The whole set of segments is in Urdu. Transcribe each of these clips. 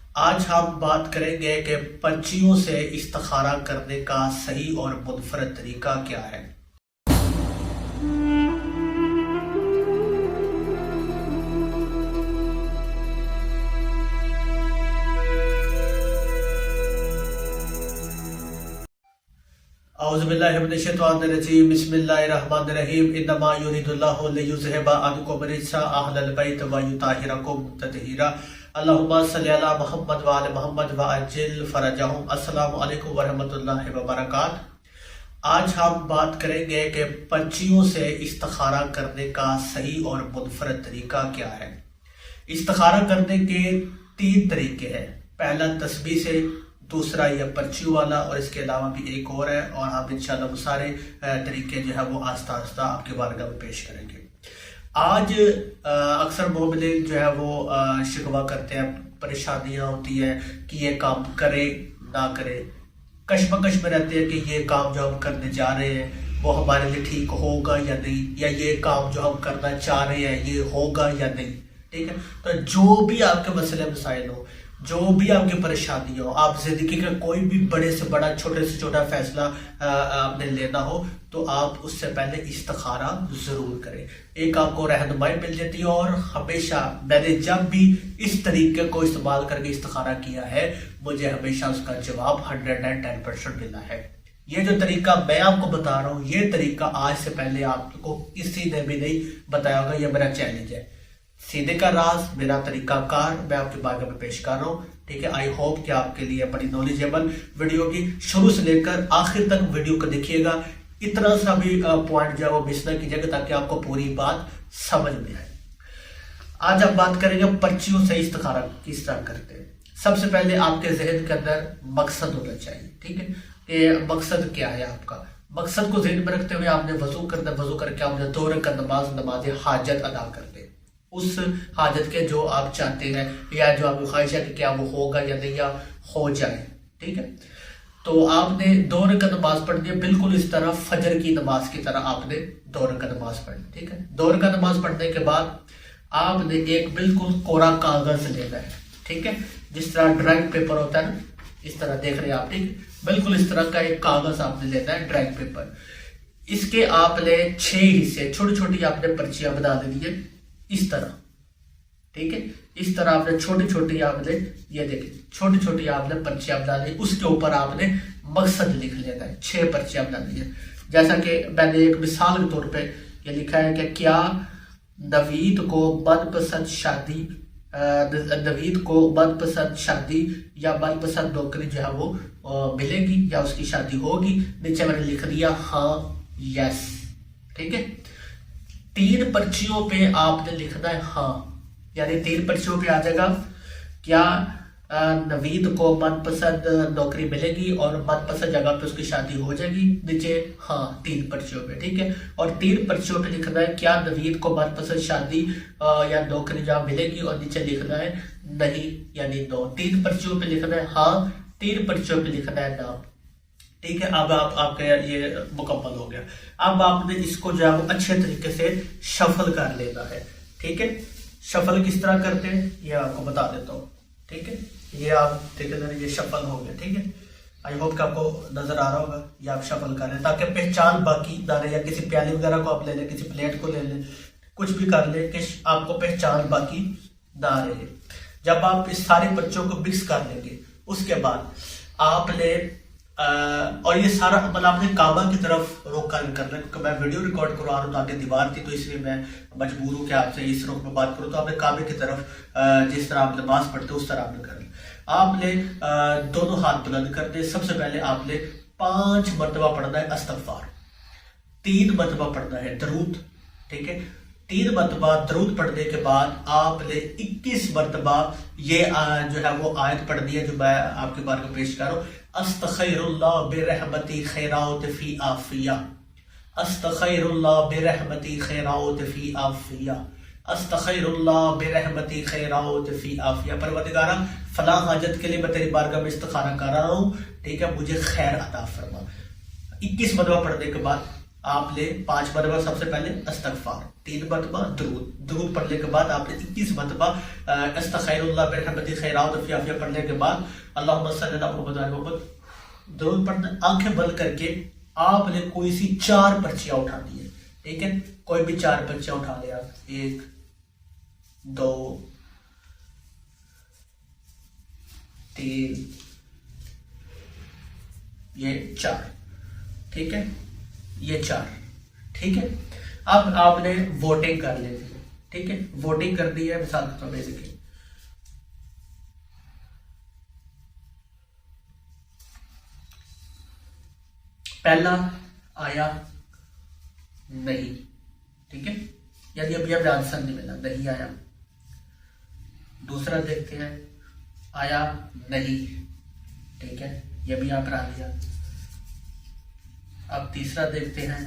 آج ہم بات کریں گے کہ پرچیوں سے استخارہ کرنے کا صحیح اور منفرد طریقہ کیا ہے۔ اعوذ باللہ من الشیطان الرجیم، بسم اللہ الرحمن الرحیم۔ انما یرید اللہ لیذھب عنکم الرجس اہل البیت ویطہرکم تطہیرا۔ اللہم صلی علی محمد وعلی محمد وعجل فرجہم۔ السلام علیکم ورحمۃ اللہ وبرکاتہ۔ آج ہم بات کریں گے کہ پرچیوں سے استخارہ کرنے کا صحیح اور منفرد طریقہ کیا ہے۔ استخارہ کرنے کے 3 طریقے ہیں۔ پہلا تسبیح سے، دوسرا یہ پرچیوں والا، اور اس کے علاوہ بھی ایک اور ہے، اور ہم انشاءاللہ وہ سارے طریقے جو ہے وہ آہستہ آہستہ آپ کے بارگاہ میں پیش کریں گے۔ آج اکثر مومنین جو ہے وہ شکوہ کرتے ہیں، پریشانیاں ہوتی ہیں کہ یہ کام کرے نہ کرے، کشمکش میں رہتے ہیں کہ یہ کام جو ہم کرنے جا رہے ہیں وہ ہمارے لیے ٹھیک ہوگا یا نہیں، یا یہ کام جو ہم کرنا چاہ رہے ہیں یہ ہوگا یا نہیں۔ ٹھیک ہے، تو جو بھی آپ کے مسئلے مسائل ہو، جو بھی آپ کی پریشانی ہو، آپ زندگی کا کوئی بھی بڑے سے بڑا، چھوٹے سے چھوٹا فیصلہ آپ نے لینا ہو، تو آپ اس سے پہلے استخارہ ضرور کریں۔ ایک آپ کو رہنمائی مل جاتی ہے، اور ہمیشہ میں نے جب بھی اس طریقے کو استعمال کر کے استخارہ کیا ہے، مجھے ہمیشہ اس کا جواب 110% ملا ہے۔ یہ جو طریقہ میں آپ کو بتا رہا ہوں، یہ طریقہ آج سے پہلے آپ کو کسی نے بھی نہیں بتایا ہوگا۔ یہ میرا چیلنج ہے، سیدھے کا راز، میرا طریقہ کار میں آپ کے بارے میں پیش کر رہا ہوں۔ ٹھیک ہے، آئی ہوپ کہ آپ کے لیے بڑی نالجیبل ویڈیو کی، شروع سے لے کر آخر تک ویڈیو کو دیکھیے گا، اتنا سا بھی پوائنٹ جو ہے وہ مس نہ کیجیے گا تاکہ آپ کو پوری بات سمجھ میں آئے۔ آج ہم بات کریں گے پرچیوں سے استخارہ کس طرح کرتے ہیں۔ سب سے پہلے آپ کے ذہن کے اندر مقصد ہونا چاہیے۔ ٹھیک ہے، کہ مقصد کیا ہے آپ کا۔ مقصد کو ذہن میں رکھتے ہوئے آپ نے وضو کرنا، وضو کر کے آپ نے 2 رکعت نماز حاجت ادا کرتے ہیں، اس حاجت کے جو آپ چاہتے ہیں، یا جو آپ کی خواہش ہے کہ کیا وہ ہوگا یا نہیں، یا ہو جائے۔ ٹھیک ہے، تو آپ نے 2 رکعت نماز پڑھنی ہے، بالکل اس طرح فجر کی نماز کی طرح آپ نے 2 رکعت نماز پڑھنی۔ ٹھیک ہے، 2 رکعت نماز پڑھنے کے بعد آپ نے ایک بالکل کوڑا کاغذ لینا ہے۔ ٹھیک ہے، جس طرح ڈرائنگ پیپر ہوتا ہے نا، اس طرح دیکھ رہے ہیں آپ۔ ٹھیک، بالکل اس طرح کا ایک کاغذ آپ نے لینا ہے، ڈرائنگ پیپر۔ اس کے آپ نے 6 حصے، چھوٹی چھوٹی آپ نے پرچیاں بنا دینی ہے، اس طرح۔ ٹھیک ہے، اس طرح آپ نے چھوٹی چھوٹی آپ نے، یہ دیکھیں، چھوٹی چھوٹی آپ نے پرچیاں بنا لی، اس کے اوپر آپ نے مقصد لکھ لینا ہے۔ 6 پرچیاں بنا لی ہیں، جیسا کہ میں نے ایک مثال کے طور پہ یہ لکھا ہے کہ کیا نوید کو من پسند شادی، نوید کو من پسند شادی یا من پسند نوکری جو ہے وہ ملے گی، یا اس کی شادی ہوگی۔ نیچے میں نے لکھ دیا ہاں، یس۔ ٹھیک ہے، 3 پرچیوں پہ آپ نے لکھنا ہے ہاں، یعنی 3 پرچیوں پہ آ جائے گا کیا نوید کو من پسند نوکری ملے گی اور من پسند جگہ پہ اس کی شادی ہو جائے گی، نیچے ہاں 3 پرچیوں پہ۔ ٹھیک ہے، اور 3 پرچیوں پہ لکھنا ہے کیا نوید کو من پسند شادی یا نوکری جہاں ملے گی، اور نیچے لکھنا ہے نہیں، یعنی نو۔ 3 پرچیوں پہ لکھنا ہے ہاں، 3 پرچیوں پہ لکھنا ہے نام۔ ٹھیک ہے، اب آپ کا یہ مکمل ہو گیا۔ اب آپ نے اس کو جو ہے وہ اچھے طریقے سے شفل کر لینا ہے۔ ٹھیک ہے، شفل کس طرح کرتے ہیں یہ آپ کو بتا دیتا ہوں۔ ٹھیک ہے، یہ آپ دیکھیں، یہ شفل ہو گیا۔ ٹھیک ہے، آئی ہوپ کہ آپ کو نظر آ رہا ہوگا، یہ آپ شفل کر لیں تاکہ پہچان باقی نہ رہے، یا کسی پیالی وغیرہ کو آپ لے لیں، کسی پلیٹ کو لے لیں، کچھ بھی کر لیں کہ آپ کو پہچان باقی نہ رہے۔ جب آپ اس ساری پرچیوں کو مکس کر لیں گے، اس کے بعد آپ نے اور یہ سارا عمل آپ نے کعبہ کی طرف رخ کرنا ہے، کیونکہ میں ویڈیو ریکارڈ کروا رہا ہوں، آگے دیوار تھی تو اس لیے میں مجبور ہوں کہ آپ سے اس رخ میں بات کروں۔ تو آپ نے کعبے کی طرف جس طرح آپ نماز پڑھتے اس طرح آپ نے کرنا۔ آپ نے دونوں ہاتھ بلند کر دیں۔ سب سے پہلے آپ نے 5 مرتبہ پڑھنا ہے استغفار، 3 مرتبہ پڑھنا ہے درود۔ ٹھیک ہے، 3 مرتبہ درود پڑھنے کے بعد آپ نے 21 مرتبہ یہ جو ہے وہ آیت پڑھنی ہے جو میں آپ کے بارے میں پیش کر رہا ہوں۔ استغفر اللہ برحمتی خیرات فی عافیہ، استغفر اللہ برحمتی خیرات فی عافیہ، استغفر اللہ برحمتی خیرات فی عافیہ۔ پروردگارہ فلاں حاجت کے لیے میں تیری بارگاہ میں استخارہ کر رہا ہوں، ٹھیک ہے، مجھے خیر عطا فرما۔ 21 مرتبہ پڑھنے کے بعد آپ نے 5 مرتبہ سب سے پہلے استغفار، 3 مرتبہ درود پڑھنے کے بعد آپ نے 21 مرتبہ استغفر اللہ برحمتہ خیرات و فیافیہ پڑھنے کے بعد اللہم صلی اللہ محمد علیہ محمد درود پڑھنا، آنکھیں بند کر کے آپ نے کوئی سی 4 پرچیاں اٹھا دی ہے، ٹھیک ہے، کوئی بھی 4 پرچیاں اٹھا لیا، 1 2 3 یہ 4، ٹھیک ہے، یہ 4، ٹھیک ہے۔ اب آپ نے ووٹنگ کر لی، ٹھیک ہے، ووٹنگ کر دی ہے، مثال کے طور پہ دیکھیں پہلا آیا نہیں، ٹھیک ہے، یعنی ابھی اب آنسر نہیں ملا، نہیں آیا۔ دوسرا دیکھتے ہیں، آیا نہیں، ٹھیک ہے، یہ بھی آپ رکھ لیا۔ اب تیسرا دیکھتے ہیں،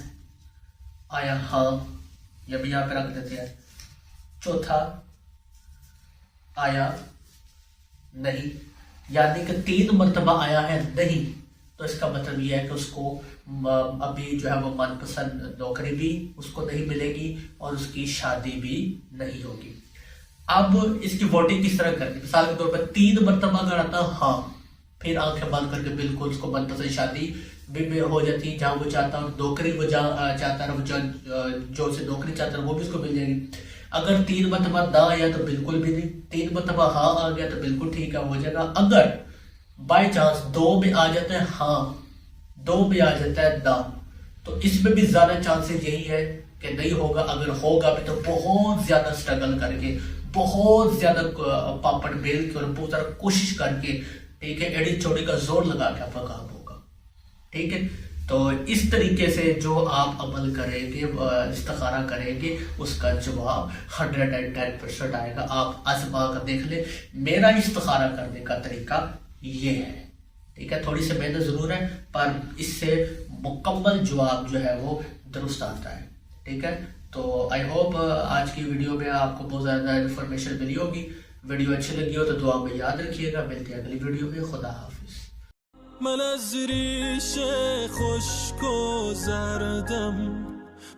آیا ہاں، یہ بھی یہاں پہ رکھ دیتے ہیں۔ چوتھا آیا نہیں، یعنی کہ 3 مرتبہ آیا ہے نہیں، تو اس کا مطلب یہ ہے کہ اس کو ابھی جو ہے وہ من پسند نوکری بھی اس کو نہیں ملے گی اور اس کی شادی بھی نہیں ہوگی۔ اب اس کی ووٹنگ کس طرح کرنی، مثال کے طور پر 3 مرتبہ اگر آتا ہاں، پھر آنکھیں بند کر کے بالکل اس کو من پسند شادی بھی ہو جاتی جہاں وہ چاہتا ہے، نوکری وہ چاہتا ہے، جو اسے نوکری چاہتا ہے وہ بھی اس کو مل جائے گی۔ اگر 3 مرتبہ نہ آیا تو بالکل بھی نہیں، 3 مرتبہ ہاں آ گیا تو بالکل ٹھیک ہے، ہو جائے گا۔ اگر بائی چانس 2 میں آ جاتا ہے ہاں، 2 میں آ جاتا ہے نہ، تو اس میں بھی زیادہ چانسز یہی ہے کہ نہیں ہوگا۔ اگر ہوگا بھی تو بہت زیادہ سٹرگل کر کے، بہت زیادہ پاپڑ بیل کے اور بہت زیادہ کوشش کر کے، ٹھیک ہے، ایڑی چوڑی کا زور لگا کے آپ کا کام ہوگا، ٹھیک ہے۔ تو اس طریقے سے جو آپ عمل کریں گے، استخارہ کریں گے، اس کا جواب 110% آئے گا۔ آپ آزما کر دیکھ لیں، میرا استخارہ کرنے کا طریقہ یہ ہے، ٹھیک ہے، تھوڑی سی محنت ضرور ہے پر اس سے مکمل جواب جو ہے وہ درست آتا ہے، ٹھیک ہے۔ تو آئی ہوپ آج کی ویڈیو میں آپ کو بہت زیادہ انفارمیشن ملی ہوگی۔ ویڈیو اچھی لگی ہو تو دعا میں یاد رکھیے گا۔ ملتے ہیں اگلی ویڈیو میں، خدا حافظ۔ من از ریش خشک و زردم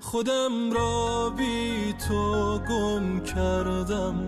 خودم را بی تو گم کردم